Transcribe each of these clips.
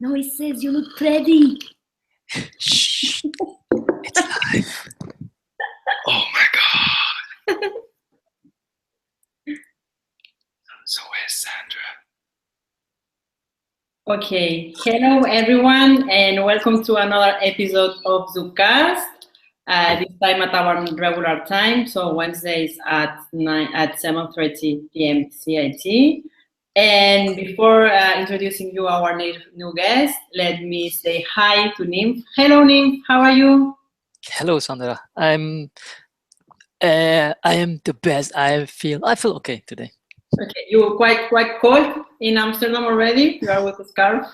No, it says you look pretty. Shh. It's live. Oh my god. So where's Sandra? Okay, hello everyone, and welcome to another episode of ZoukCast. This time at our regular time, so Wednesdays at 7:30 p.m. CIT. And before introducing you our new guest, let me say hi to Nymph. Hello, Nymph. How are you? Hello, Sandra. I am the best. I feel okay today. Okay, you're quite cold in Amsterdam already. You are with a scarf.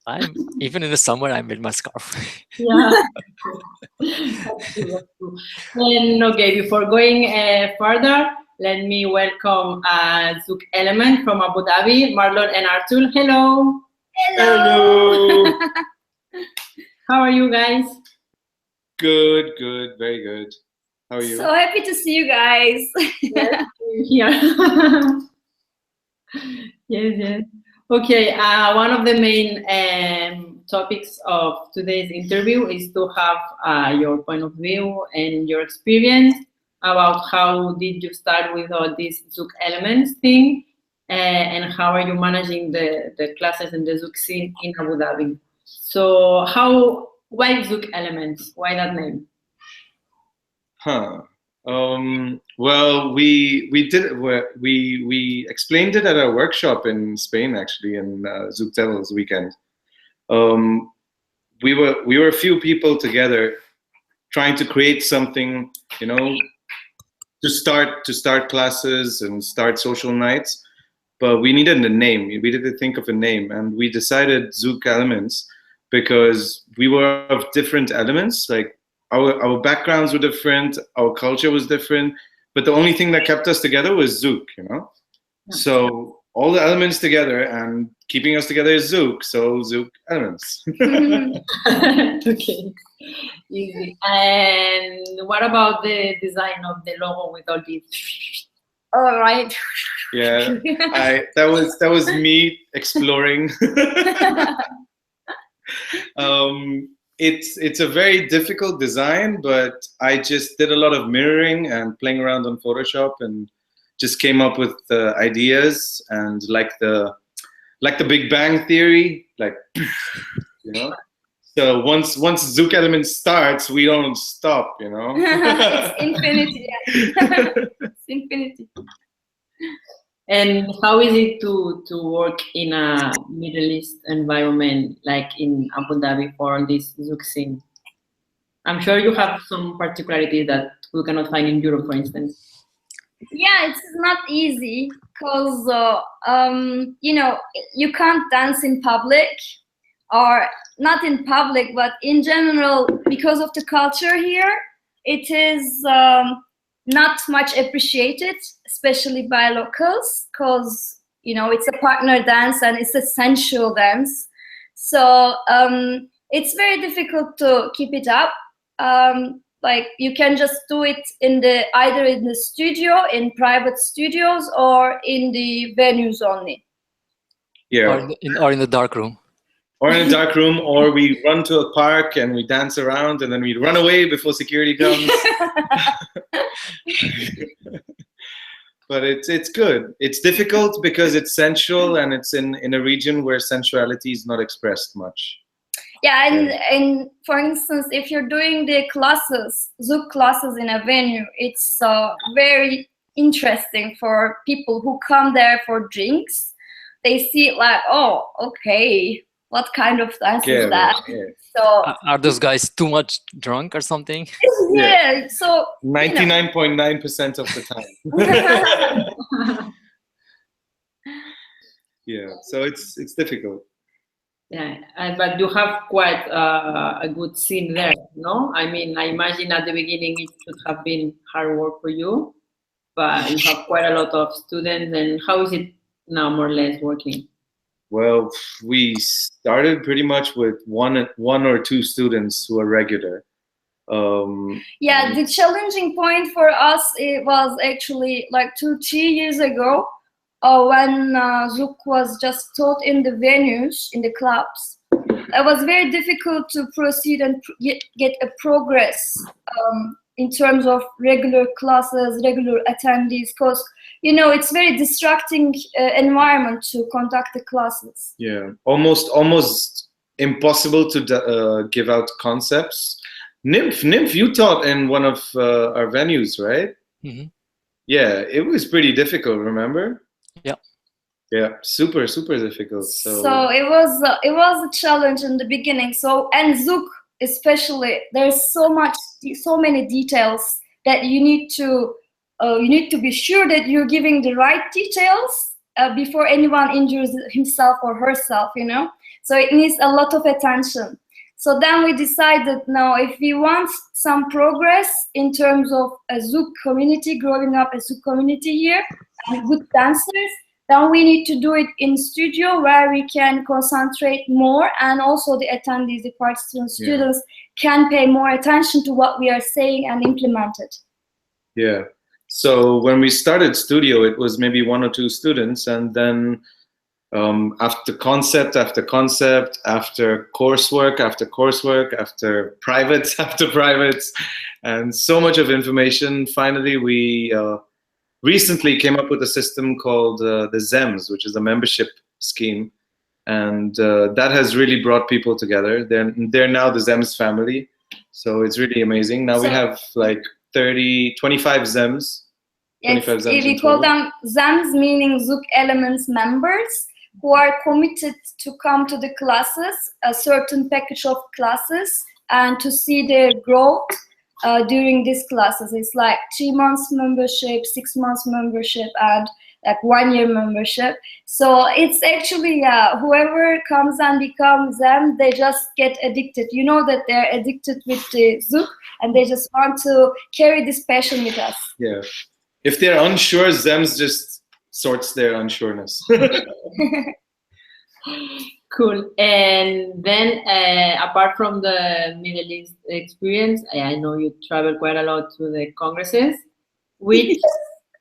I'm even in the summer. I'm with my scarf. Yeah. That's true. And okay, before going further, let me welcome Zouk Elements from Abu Dhabi, Marlon and Artül. Hello. Hello. How are you guys? Good, very good. How are you? So happy to see you guys. Yes, here. Yes. Okay, one of the main topics of today's interview is to have your point of view and your experience about how did you start with all this Zouk Elements thing, and how are you managing the classes and the Zouk scene in Abu Dhabi. So why Zouk Elements? Why that name? Well, we explained it at a workshop in Spain, actually, in Zouk Devil's weekend. We were a few people together trying to create something, to start classes and start social nights, but we needed a name. We needed to think of a name, and we decided Zouk Elements because we were of different elements. Like our backgrounds were different, our culture was different, but the only thing that kept us together was Zouk, So all the elements together, and keeping us together is Zouk, so Zouk Elements. Okay, easy. And what about the design of the logo with all these? All right. Yeah, that was me exploring. It's a very difficult design, but I just did a lot of mirroring and playing around on Photoshop and just came up with the ideas, and like the Big Bang Theory, So once Zouk Elements starts, we don't stop, It's infinity. Yeah. It's infinity. And how is it to work in a Middle East environment like in Abu Dhabi for this Zouk scene? I'm sure you have some particularities that we cannot find in Europe, for instance. Yeah, it's not easy because you can't dance in public, or not in public, but in general, because of the culture here, it is not much appreciated, especially by locals, because it's a partner dance and it's a sensual dance. So it's very difficult to keep it up. Like you can just do it either in the studio, in private studios, or in the venues only. Yeah. Or in the dark room. Or in a dark room, or we run to a park and we dance around, and then we run away before security comes. But it's good. It's difficult because it's sensual, and it's in a region where sensuality is not expressed much. Yeah, and for instance, if you're doing the classes, Zouk classes in a venue, it's very interesting for people who come there for drinks. They see it like, oh, okay, what kind of dance is that? Yeah. So are those guys too much drunk or something? Yeah. So 99.9% of the time. Yeah. So it's difficult. Yeah, but you have quite a good scene there, no? I mean, I imagine at the beginning it should have been hard work for you, but you have quite a lot of students. And how is it now, more or less, working? Well, we started pretty much with one or two students who are regular. Yeah, the challenging point for us, it was actually like 2-3 years ago, when Zouk was just taught in the venues, in the clubs. it was very difficult to proceed and get a progress in terms of regular classes, regular attendees, because it's very distracting environment to conduct the classes. Yeah, almost impossible to give out concepts. Nymph, you taught in one of our venues, right? Mm-hmm. Yeah, it was pretty difficult. Remember? Yeah. Yeah, super difficult. So it was a challenge in the beginning. So, and Zouk especially, there's so many details that you need to be sure that you're giving the right details before anyone injures himself or herself. So it needs a lot of attention. So then we decided, now if we want some progress in terms of a Zouk community, growing up a Zouk community here, and good dancers, then we need to do it in studio where we can concentrate more, and also the attendees, the participants, students can pay more attention to what we are saying and implement it. Yeah. So when we started studio, it was maybe 1 or 2 students, and then after concept after concept, after coursework after coursework, after privates after privates, and so much of information, finally we recently came up with a system called the ZEMS, which is a membership scheme, and that has really brought people together. They're now the ZEMS family, so it's really amazing. Now we have like 25 ZEMS. We call them ZEMS, meaning Zouk Elements members, who are committed to come to the classes, a certain package of classes, and to see their growth during these classes. It's like 3 months membership, 6 months membership, and like 1 year membership. So it's actually whoever comes and becomes them, they just get addicted. You know that they're addicted with the Zouk, and they just want to carry this passion with us. Yeah. If they're unsure, ZEMS just sorts their unsureness. Cool. And then apart from the Middle East experience, I know you travel quite a lot to the congresses. Which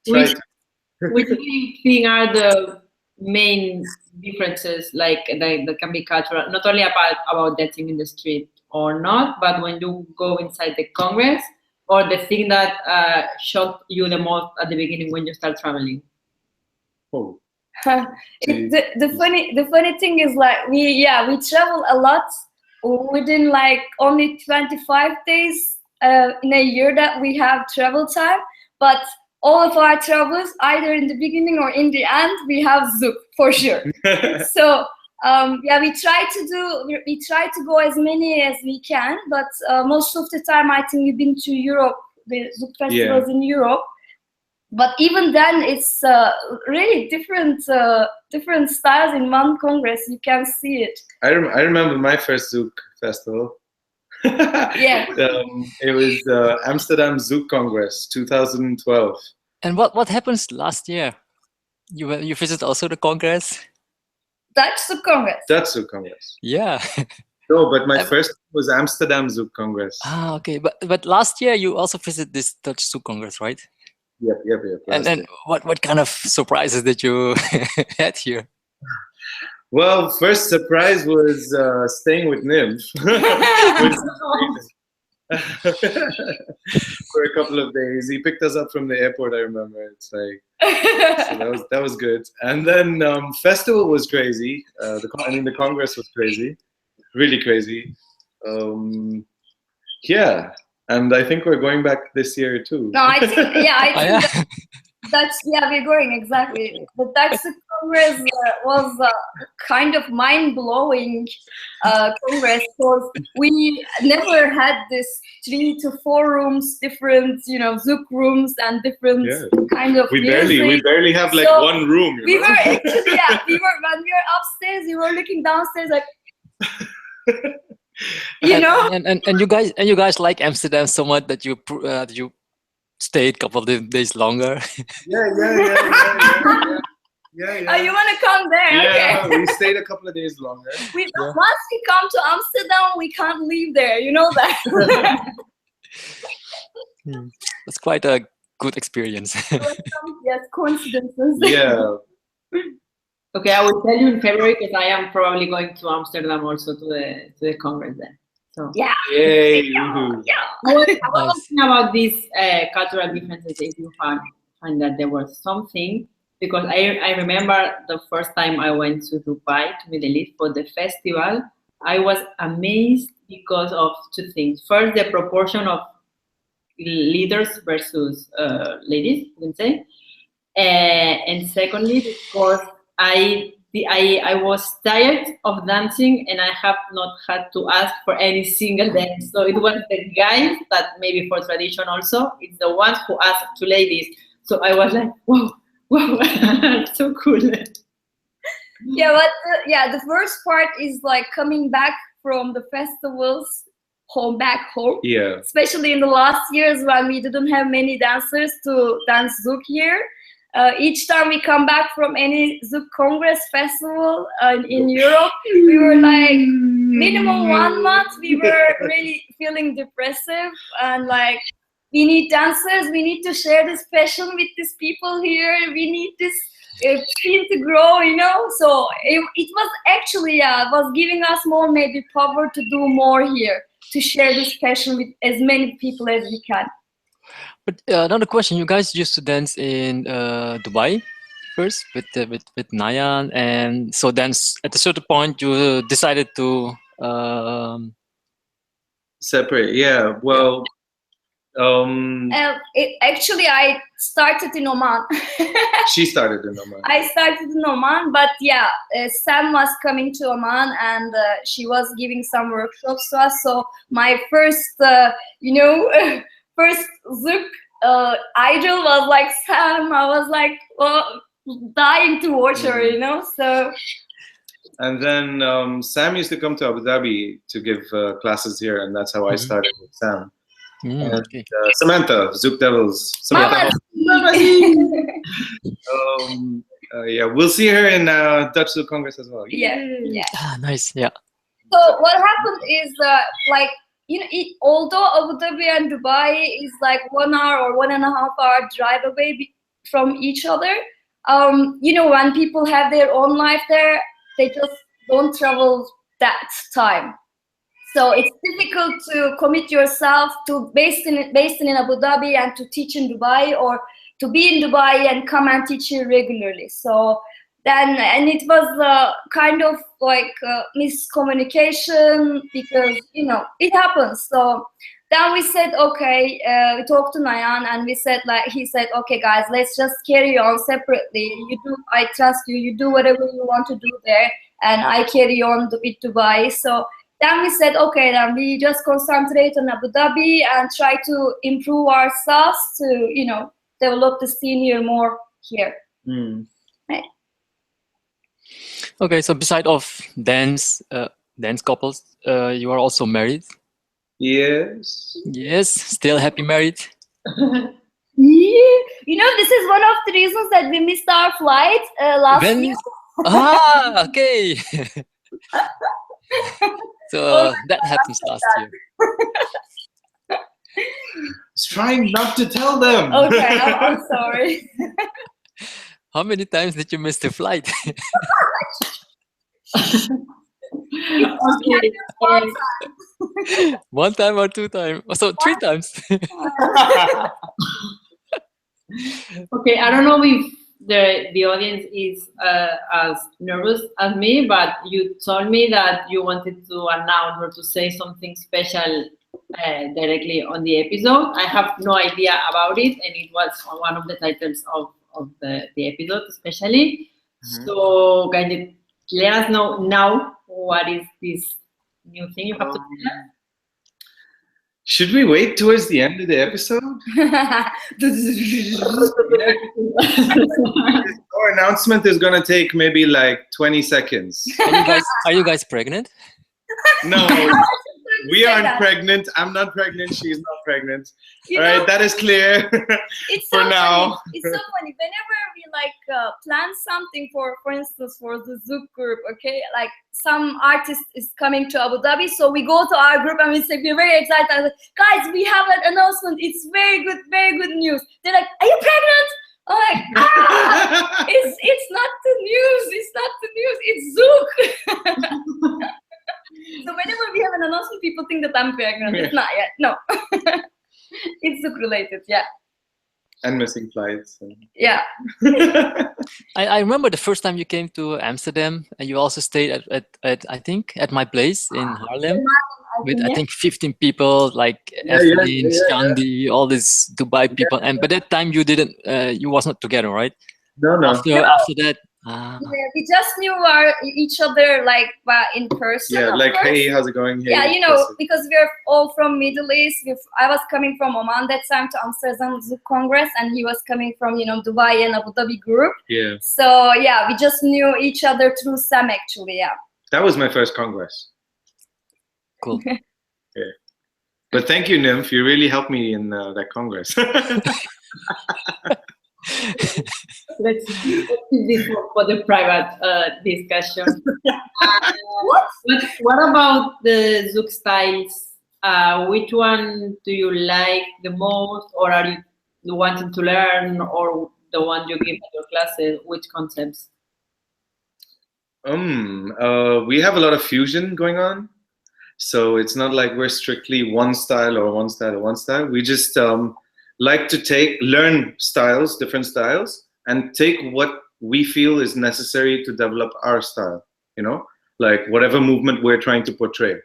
do you think are the main differences, like that can be cultural, not only about dancing in the street or not, but when you go inside the congress, or the thing that shocked you the most at the beginning when you start traveling? Oh. The funny thing is, like, we travel a lot within like only 25 days in a year that we have travel time, but all of our travels, either in the beginning or in the end, we have Zouk for sure. So we try to go as many as we can, but most of the time I think we've been to Europe, the Zouk festivals in Europe. But even then, it's really different styles in one congress. You can see it. I remember my first Zouk festival. It was Amsterdam Zouk Congress 2012. And what happens last year? You visit also the congress? Dutch Zouk Congress. Dutch Zouk Congress. Yeah. No, but my first was Amsterdam Zouk Congress. Ah, okay. But last year you also visited this Dutch Zouk Congress, right? Yep. And then what kind of surprises did you had here? Well, first surprise was staying with Nymph for a couple of days. He picked us up from the airport, I remember. It's like, so that was good. And then festival was crazy. The Congress was crazy, really crazy. And I think we're going back this year too. No, I think we're going, exactly. The Dutch Congress was kind of mind-blowing congress, because we never had this 3 to 4 rooms, different, Zouk rooms and different kind of music. We barely have like one room. We were actually, when we were upstairs, we were looking downstairs like. And you guys like Amsterdam so much that you stayed a couple of days longer. Yeah. Oh, you want to come there? Yeah, okay. We stayed a couple of days longer. Once we come to Amsterdam, we can't leave there. You know that. It's quite a good experience. Yes, coincidences. Yeah. Okay, I will tell you in February because I am probably going to Amsterdam also to the congress there. So Yeah. Yay! Yeah. I was Nice. thinking about these cultural differences. If you find that there was something, because I remember the first time I went to Dubai, to Middle East for the festival, I was amazed because of two things. First, the proportion of leaders versus ladies, you can say. And secondly, because I was tired of dancing and I have not had to ask for any single dance. So it was the guys that maybe for tradition also, it's the ones who ask to ladies. So I was like, whoa, so cool. Yeah, but the first part is like coming back from the festivals back home. Yeah. Especially in the last years when we didn't have many dancers to dance Zouk here. Each time we come back from any Zouk Congress festival in Europe, we were like minimum 1 month, we were really feeling depressive and like, we need dancers, we need to share this passion with these people here, we need this scene to grow, you know. So it was actually, it was giving us more maybe power to do more here, to share this passion with as many people as we can. But another question: you guys used to dance in Dubai first with Nayan, and so then at a certain point you decided to Separate. Yeah. Well. Actually, I started in Oman. She started in Oman. I started in Oman, but yeah, Sam was coming to Oman and she was giving some workshops to us. So my first, first Zouk idol was like Sam. I was like, dying to watch her, you know. So. And then Sam used to come to Abu Dhabi to give classes here, and that's how I started with Sam. And okay. Samantha, Zouk Devils. Samantha. Yeah, we'll see her in Dutch Zouk Congress as well. Yeah. Ah, nice. Yeah. So what happened is although Abu Dhabi and Dubai is like 1 hour or 1.5 hour drive away from each other, when people have their own life there, they just don't travel that time. So it's difficult to commit yourself to based in Abu Dhabi and to teach in Dubai, or to be in Dubai and come and teach here regularly. So then, and it was kind of like miscommunication because, it happens. So then we said, okay, we talked to Nayan and we said, he said, okay guys, let's just carry on separately. I trust you, you do whatever you want to do there, and I carry on with Dubai. So then we said, okay, then we just concentrate on Abu Dhabi and try to improve ourselves to, develop the scene here more here. Right. Okay, so beside of dance couples, you are also married. Yes. Yes, still happy married. Yeah. This is one of the reasons that we missed our flight last year. Ah, okay. So that happens last year. It's trying not to tell them. Okay, I'm sorry. How many times did you miss the flight? One time or 2 times? So 3 times. Okay, I don't know if the audience is as nervous as me, but you told me that you wanted to announce or to say something special directly on the episode. I have no idea about it, and it was one of the titles of the episode especially. So can you let us know now what is this new thing you have to tell us? Should we wait towards the end of the episode? Our announcement is going to take maybe like 20 seconds. Are you guys pregnant? No, we aren't pregnant. I'm not pregnant. She's not pregnant. All right, that is clear for now. It's so funny. Whenever we plan something for instance, for the Zouk group, okay, like some artist is coming to Abu Dhabi, so we go to our group and we say we're very excited. Guys, we have an announcement. It's very good news. They're like, are you pregnant? I'm like, it's not the news. It's not the news. It's Zouk. So whenever we have an announcement, people think that I'm pregnant. It's not yet. No. It's Zouk related. Yeah. And missing flights. Yeah. I remember the first time you came to Amsterdam, and you also stayed at I think at my place in Haarlem with I think 15 people, like Evelyn, Shandi, all these Dubai people. And by that time you didn't, you was not together, right? No. After that. Yeah, we just knew each other like in person. Yeah, like hey, how's it going? Hey, yeah, you know, because we're all from Middle East. I was coming from Oman that time to Amsterdam Zouk Congress, and he was coming from Dubai and Abu Dhabi group. Yeah. So yeah, we just knew each other through Sam actually. Yeah. That was my first congress. Cool. Yeah. But thank you, Nymph. You really helped me in that congress. Let's keep this for the private discussion. What about the Zouk styles? Which one do you like the most, or are you wanting to learn, or the one you give at your classes? Which concepts? We have a lot of fusion going on, so it's not like we're strictly one style or one style or one style. We just like to learn styles, different styles, and take what we feel is necessary to develop our style, like whatever movement we're trying to portray.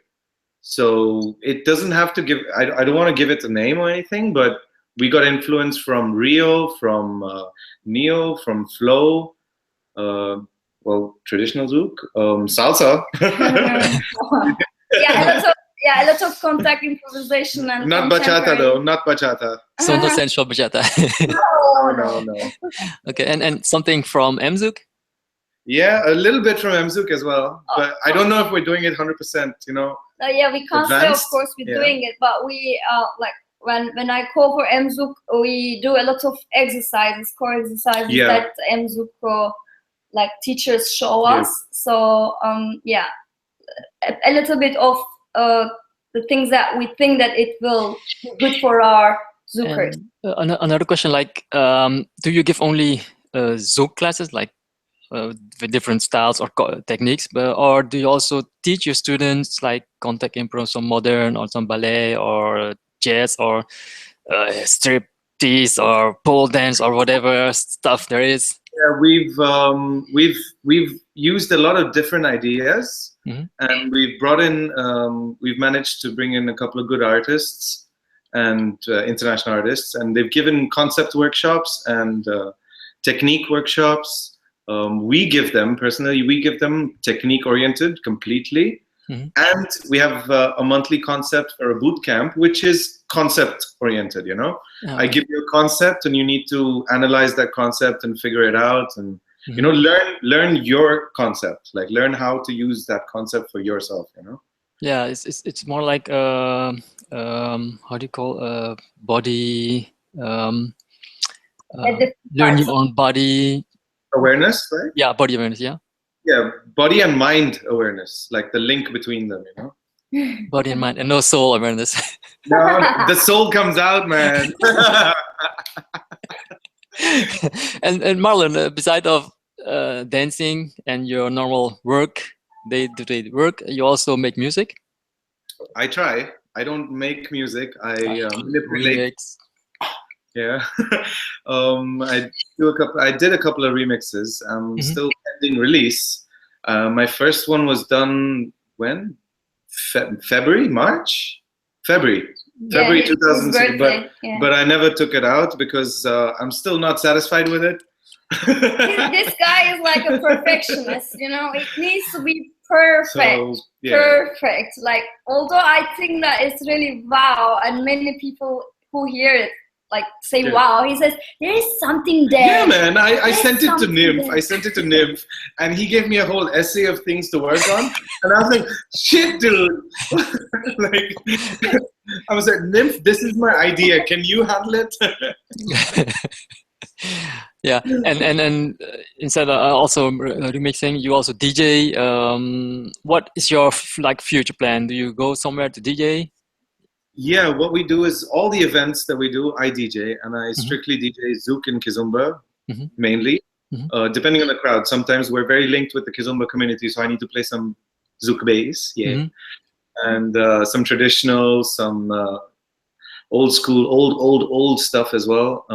So it doesn't have to give, I don't want to give it a name or anything, but we got influence from Rio, from Neo, from Flow, traditional Zouk, salsa. Yeah, a lot of contact improvisation and not bachata though, not bachata. So no sensual bachata. No. Okay, and something from Zouk? Yeah, a little bit from Zouk as well, but I don't know if we're doing it 100%. Yeah, we can't say, of course, we're doing it, but we like when I call for Zouk, we do a lot of exercises, core exercises that Zouk like teachers show us. So a little bit of the things that we think that it will be good for our Zoukers. Another question, like, do you give only Zouk classes, like with different styles or techniques, or do you also teach your students like contact improv, some modern or some ballet or jazz or striptease or pole dance or whatever stuff there is? Yeah, we've used a lot of different ideas, and we've brought in, we've managed to bring in a couple of good artists and international artists, and they've given concept workshops and technique workshops. We give them technique oriented completely, and we have a monthly concept or a boot camp, which is concept oriented. I give you a concept, and you need to analyze that concept and figure it out, and learn your concept, like learn how to use that concept for yourself. Yeah, it's more like how do you call body learn your own body awareness, right? Yeah, body awareness. Yeah, body and mind awareness, like the link between them. Body and mind, and no soul awareness. No, the soul comes out, man. and Marlon, beside of dancing and your normal work, day-to-day work, you also make music? I try. I don't make music. I manipulate. Yeah. I did a couple of remixes. I'm still pending release. My first one was done when? February 2006, but I never took it out because I'm still not satisfied with it. This guy is like a perfectionist, it needs to be perfect. Perfect. Like, although I think that it's really wow, and many people who hear it like say wow, he says there is something there. Yeah, man. I sent it to Nymph. I sent it to Nymph, and he gave me a whole essay of things to work on, and I was like, shit, dude. Like, I was like, Nymph, this is my idea. Can you handle it? Yeah, and instead of also remixing, you also DJ. What is your future plan? Do you go somewhere to DJ? Yeah, what we do is all the events that we do, I DJ, and I strictly DJ Zouk and Kizomba mainly, depending on the crowd. Sometimes we're very linked with the Kizomba community, so I need to play some Zouk bass, and some traditional, some old school, old stuff as well.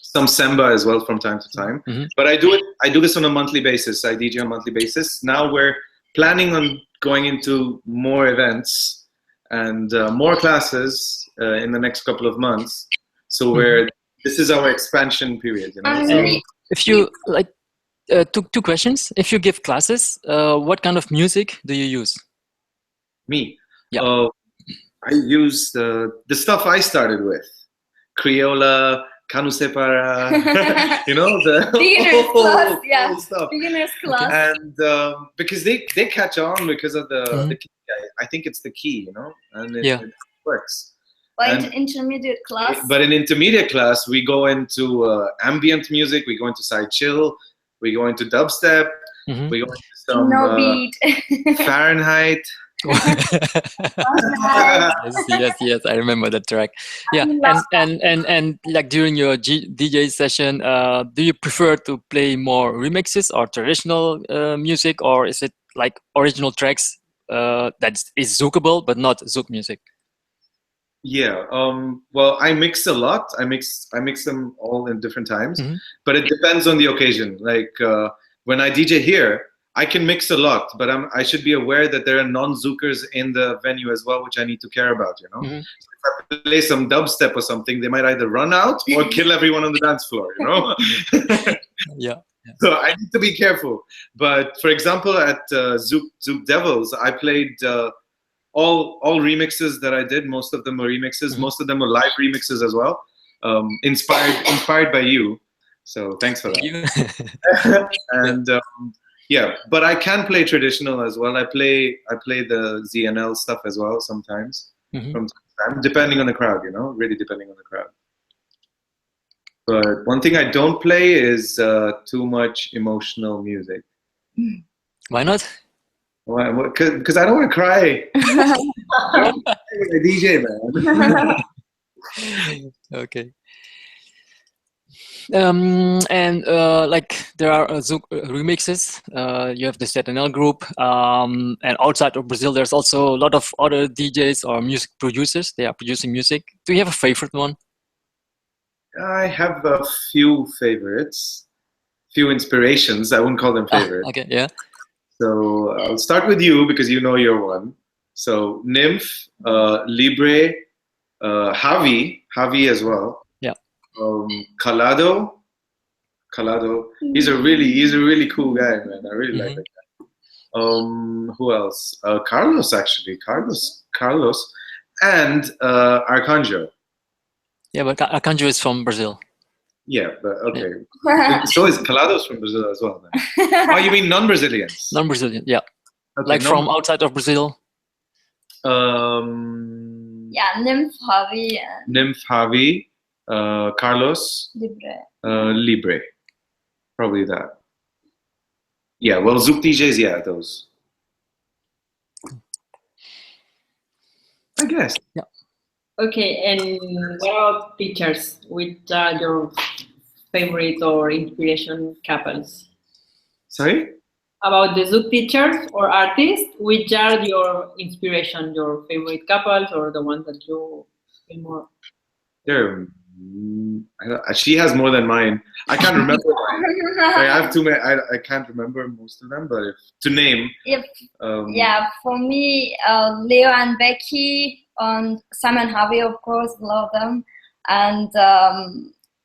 Some samba as well from time to time. But I do this on a monthly basis. I DJ on a monthly basis. Now we're planning on going into more events and more classes in the next couple of months. So this is our expansion period. You know? So if you like, two questions. If you give classes, what kind of music do you use? Me? Yeah. I use the stuff I started with. Criolla, Kanu Separa, you know, the beginner's class, old stuff. Beginner's class. And because they catch on because of the key. I think it's the key, you know, and it works. But in intermediate class? But in intermediate class, we go into ambient music, we go into side chill, we go into dubstep, we go into some beat. Fahrenheit. yes, I remember that track. Yeah, and like during your DJ session, do you prefer to play more remixes or traditional music, or is it like original tracks that is Zoukable but not Zouk music? Yeah, well, I mix a lot. I mix them all in different times, but it depends on the occasion. Like when I DJ here, I can mix a lot, but I should be aware that there are non-Zoukers in the venue as well, which I need to care about, you know? So if I play some dubstep or something, they might either run out or kill everyone on the dance floor, you know? Yeah. So I need to be careful. But for example, at Zouk Devils, I played all remixes that I did. Most of them were remixes. Most of them were live remixes as well, inspired by you. So thanks for that. And yeah, but I can play traditional as well. I play the ZNL stuff as well sometimes, from time to time, depending on the crowd, you know, really depending on the crowd. But one thing I don't play is too much emotional music. Why not? Because I don't want to cry. I don't play with a DJ, man. Okay. And like there are Zouk remixes. You have the ZNL group, and outside of Brazil, there's also a lot of other DJs or music producers. They are producing music. Do you have a favorite one? I have a few favorites, few inspirations. I wouldn't call them favorites. Okay, yeah. So I'll start with you because you know you're one. So Nymph, Libre, Javi as well. Yeah. Calado. He's a really cool guy, man. I really like that guy. Who else? Carlos, actually. Carlos, and Arcanjo. Yeah, but Arcanjo is from Brazil. Yeah, but okay. So is Calados from Brazil as well, then? Oh, you mean non-Brazilians? Non-Brazilian, yeah. Okay, like from outside of Brazil. Yeah, Nymph, Javi. Carlos. Libre. Probably that. Yeah, well, Zouk DJs, yeah, those. I guess. Yeah. Okay, and what about teachers? Which are your favorite or inspiration couples? Sorry? About the Zouk teachers or artists, which are your inspiration, your favorite couples, or the ones that you feel more? She has more than mine. I can't remember. I have too many. I can't remember most of them, but to name. Yeah, for me, Leo and Becky, and Sam and Javi, of course, love them, and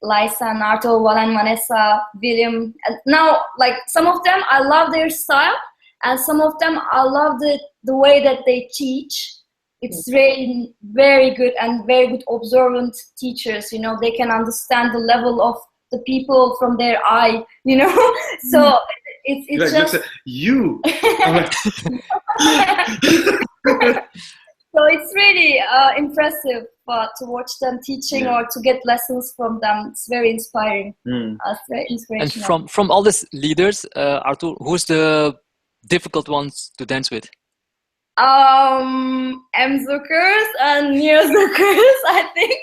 Liza and Artül, Wal and Vanessa, William. And now, like some of them, I love their style, and some of them, I love the way that they teach. It's very, very good and very good observant teachers. You know, they can understand the level of the people from their eye. You know, so it's like, just you. So it's really impressive to watch them teaching or to get lessons from them. It's very inspiring. It's very inspirational. And from all these leaders, Artül, who's the difficult ones to dance with? M Zoukers and Neo Zoukers, I think.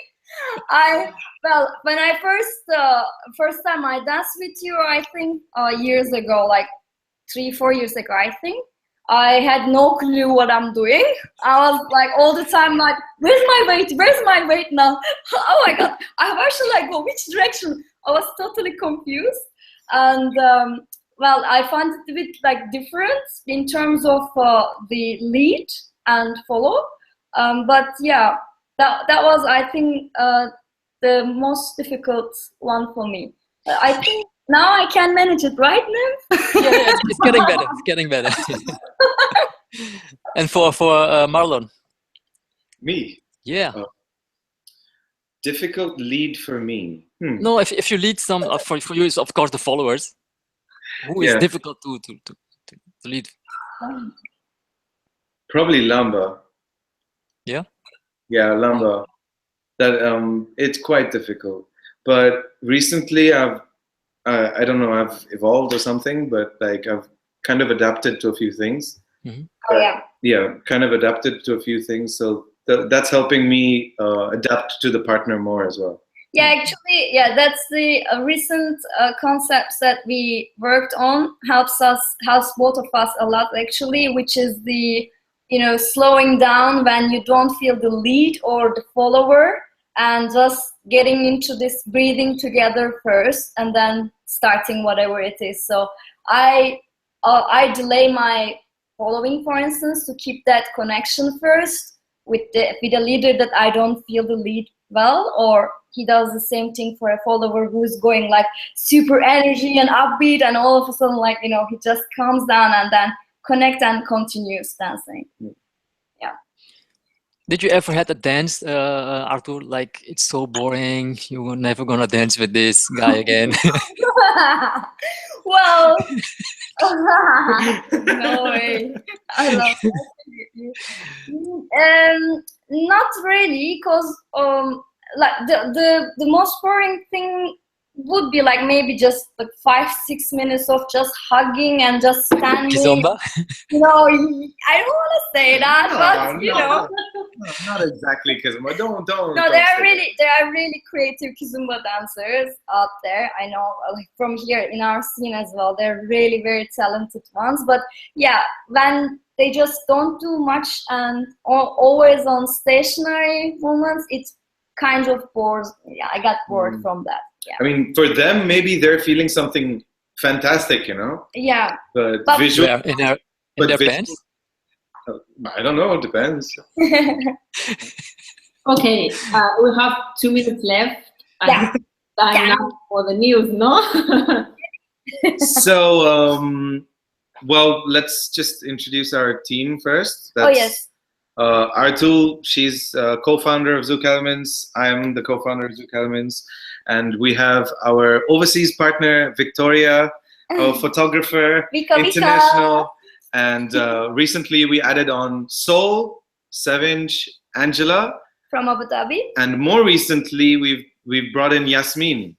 When I first time I danced with you, I think years ago, like 3-4 years ago, I think. I had no clue what I'm doing. I was like all the time like, where's my weight? Where's my weight now? Oh my God, I have actually like, go which direction? I was totally confused. And I found it a bit like different in terms of the lead and follow. But yeah, that was, I think, the most difficult one for me. I think now I can manage it, right, Nim? Yeah, it's getting better. It's getting better. And for Marlon? Me? Yeah. Difficult lead for me. No, if you lead some, for you is of course the followers. Who is difficult to lead? Probably Lamba. Yeah? Yeah, Lamba. That it's quite difficult. But recently I don't know, I've evolved or something, but like I've kind of adapted to a few things. Mm-hmm. Oh yeah. Yeah, kind of adapted to a few things. So that's helping me adapt to the partner more as well. Yeah, actually, yeah, that's the recent concepts that we worked on. Helps both of us a lot actually, which is the slowing down when you don't feel the lead or the follower, and just getting into this breathing together first, and then starting whatever it is. So I delay my following, for instance, to keep that connection first with a leader that I don't feel the lead well, or he does the same thing for a follower who's going like super energy and upbeat, and all of a sudden like he just calms down and then connect and continues dancing. Yeah. Did you ever had a dance, Artül, like it's so boring, you were never gonna dance with this guy again? Well, no way. I love that. Not really, because like the most boring thing would be like maybe just like 5-6 minutes of just hugging and just standing. Kizomba? I don't want to say that, but not exactly Kizomba. Don't. No, there are really creative Kizomba dancers out there. I know, like from here in our scene as well. They're really very talented ones. But yeah, when they just don't do much and always on stationary movements, it's kind of bores. Yeah, I got bored from that. Yeah. I mean, for them, maybe they're feeling something fantastic, Yeah. But visual. In their bands? I don't know. It depends. Okay, we have 2 minutes left. Yeah. Time now for the news, no? So, well, let's just introduce our team first. Yes. Artül, she's co-founder of Zouk Elements. I'm the co-founder of Zouk Elements. And we have our overseas partner, Victoria, a photographer, international. And recently we added on Sol, Savinch, Angela. From Abu Dhabi. And more recently, we've brought in Yasmin.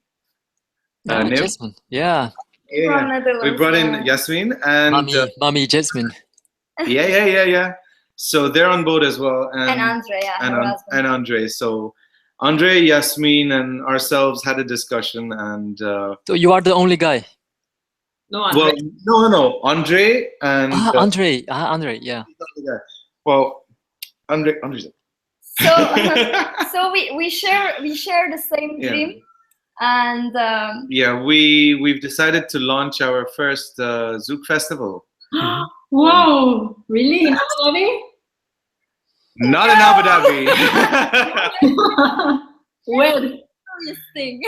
Jasmine, yeah. From Netherlands, we brought in Yasmin and Mommy Jasmine. Yeah. So they're on board as well. And Andre, yeah. And Andre. So Andre, Yasmin, and ourselves had a discussion, and so you are the only guy? No, Andre. Well, no. Andre and Andre, yeah. Well, Andre's. So we share the same dream, and we've decided to launch our first Zouk festival. Whoa! Really? In Abu Dhabi? Not in Abu Dhabi. Where? Thing.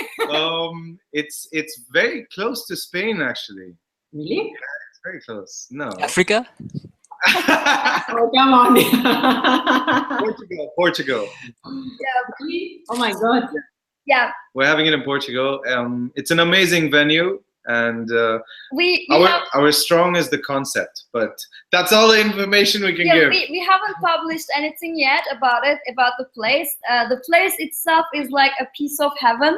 It's very close to Spain, actually. Really? Yeah, it's very close. No. Africa? Oh, come on. Portugal. Yeah. Oh my God. Yeah. We're having it in Portugal. It's an amazing venue, and our strong is the concept, but that's all the information we can give. We haven't published anything yet about the place. The place itself is like a piece of heaven.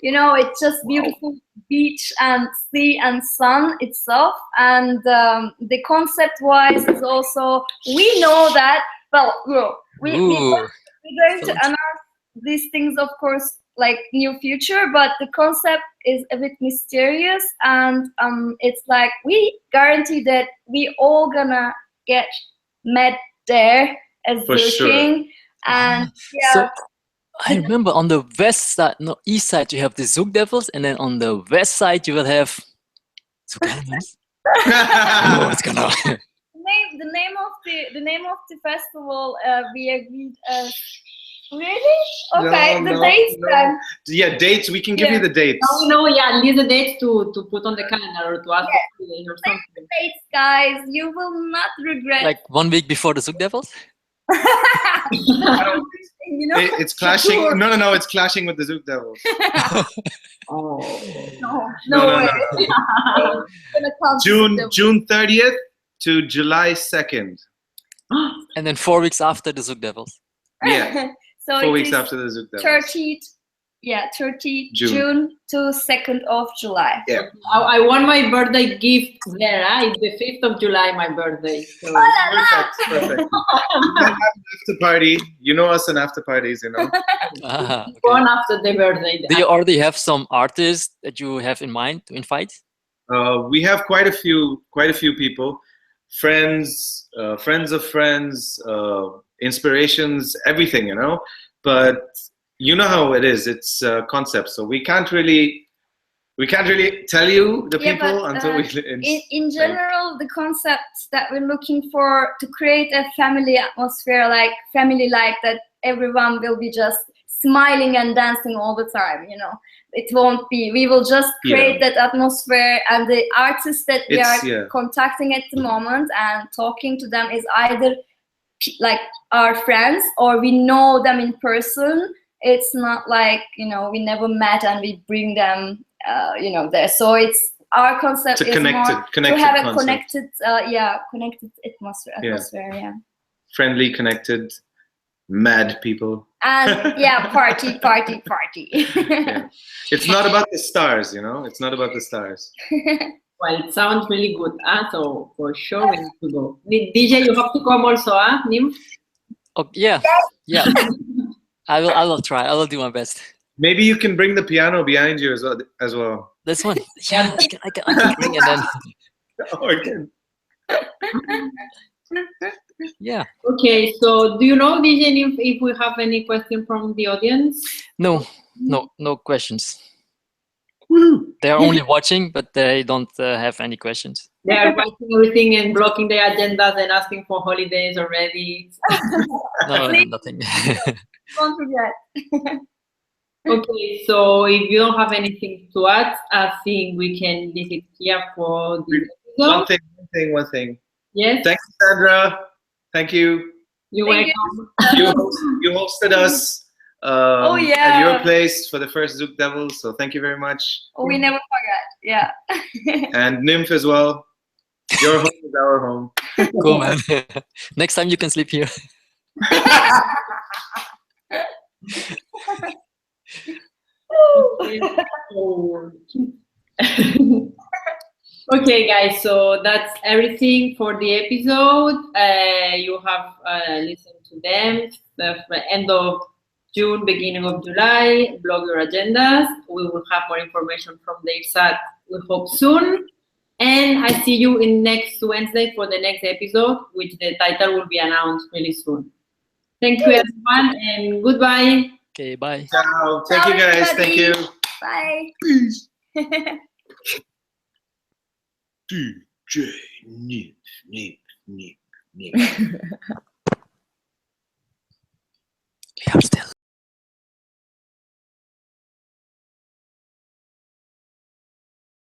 It's just beautiful beach and sea and sun itself. And the concept-wise is also, we know that, we're going to announce these things, of course, like new future, but the concept is a bit mysterious, and it's like we guarantee that we all gonna get met there as For Zouking, sure. and So I remember on the west side, no, east side, you have the Zouk Devils, and then on the west side you will have Zouk Elements. Oh, it's gonna. the name of the festival we agreed. Really? Okay, the dates then. Yeah, dates. We can give you the dates. No, yeah, leave the dates to put on the calendar or to ask for dates or something. The dates, guys. You will not regret. Like 1 week before the Zouk Devils? You know, It's clashing. No, it's clashing with the Zouk Devils. No way. June 30th to July 2nd. And then 4 weeks after the Zouk Devils. Yeah. So 4 weeks after the Zouk Devils. 30 June to 2nd of July. Yeah. I want my birthday gift there. It's the 5th of July, my birthday. So. Perfect. We have an after party. You know us in after parties, you know. Okay. One after the birthday. Do you already have some artists that you have in mind to invite? We have quite a few people, friends of friends, inspirations, everything, you know. But you know how it is. It's a concept, so we can't really tell you the people until we. In general, the concept that we're looking for to create a family atmosphere, like family-like, that everyone will be just smiling and dancing all the time. You know, it won't be. We will just create that atmosphere, and the artists that we are contacting at the moment and talking to them is either like our friends or we know them in person. It's not like, you know, we never met and we bring them, you know, there. So it's our concept is more to have a connected atmosphere. Yeah. Friendly, connected, mad people. And party. Yeah. It's not about the stars, you know. It's not about the stars. Well, it sounds really good. So for sure we need to go. DJ, you have to come also, Nim? Oh, yeah. I will try. I will do my best. Maybe you can bring the piano behind you as well. This one. Yeah, I can bring it then. Again. Yeah. Okay, so do you know, DJ, if we have any question from the audience? No questions. Woo. They are only watching, but they don't have any questions. They are writing everything and blocking their agendas and asking for holidays already. No, nothing. Don't forget. Okay, so if you don't have anything to add, I think we can leave it here for the episode. One thing. Yes. Thanks, Sandra. Thank you. You're welcome. You hosted us at your place for the first Zouk Devils, so thank you very much. Oh, we never forget. Yeah. And Nymph as well. Your home is our home. Cool, man. Next time you can sleep here. Okay, guys, so that's everything for the episode. You have listened to them. The end of June, beginning of July, blog your agendas. We will have more information from their side, we hope soon. And I see you in next Wednesday for the next episode, which the title will be announced really soon. Thank you, everyone, and goodbye. Okay, bye. Ciao. Thank you, guys. Thank you. Bye. Peace. DJ Nymph.